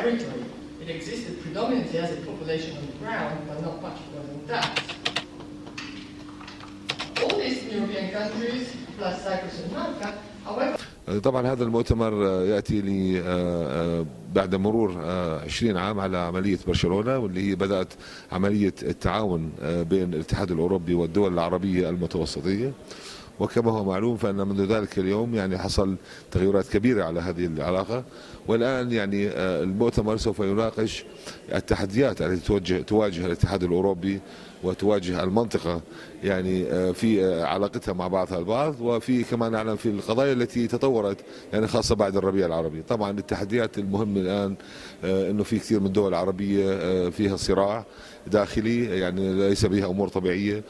territory. It existed predominantly as a population on the ground, but not much more than that. All these European countries, plus Cyprus and Malta, however, طبعا هذا المؤتمر يأتي لي بعد مرور 20 عام على عملية برشلونة، واللي هي بدأت عملية التعاون بين الاتحاد الأوروبي والدول العربية المتوسطية. وكما هو معلوم فإن منذ ذلك اليوم يعني حصل تغيرات كبيرة على هذه العلاقة، والآن يعني المؤتمر سوف يناقش التحديات التي تواجه الاتحاد الأوروبي وتواجه المنطقة يعني في علاقتها مع بعضها البعض، وفي كما نعلم في القضايا التي تطورت يعني خاصة بعد الربيع العربي. طبعا التحديات المهم الآن أنه في كثير من الدول العربية فيها صراع داخلي، يعني ليس بها أمور طبيعية.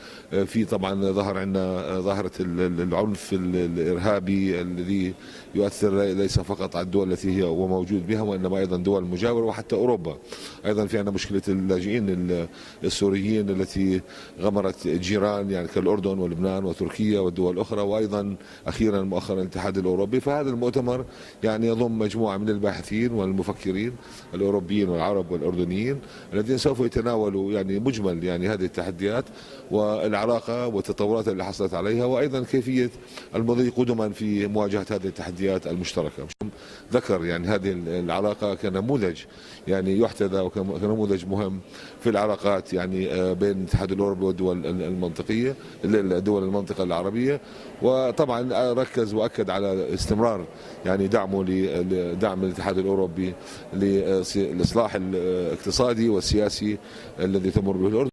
في طبعا ظهر عندنا ظاهرة العنف الإرهابي الذي يؤثر ليس فقط على الدول التي هي وموجود بها، وإنما أيضا دول مجاورة وحتى أوروبا. أيضا في عندنا مشكلة اللاجئين السوريين التي غمرت جيران يعني كالأردن ولبنان وتركيا والدول الأخرى، وأيضا أخيرا مؤخرا الاتحاد الأوروبي. فهذا المؤتمر يعني يضم مجموعة من الباحثين والمفكرين الأوروبيين والعرب والأردنيين الذين سوف يتناولوا يعني مجمل يعني هذه التحديات والعلاقة والتطورات اللي حصلت عليها، وأيضا كيفية المضي قدما في مواجهة هذه التحديات المشتركة. ذكر يعني هذه العلاقة كنموذج يعني يحتذى وكنموذج مهم في العلاقات يعني بين الاتحاد الأوروبي والدول المنطقية دول المنطقة العربية. وطبعا ركز وأكد على استمرار يعني دعمه لدعم الاتحاد الأوروبي للإصلاح الاقتصادي والسياسي الذي تمر به الأردن.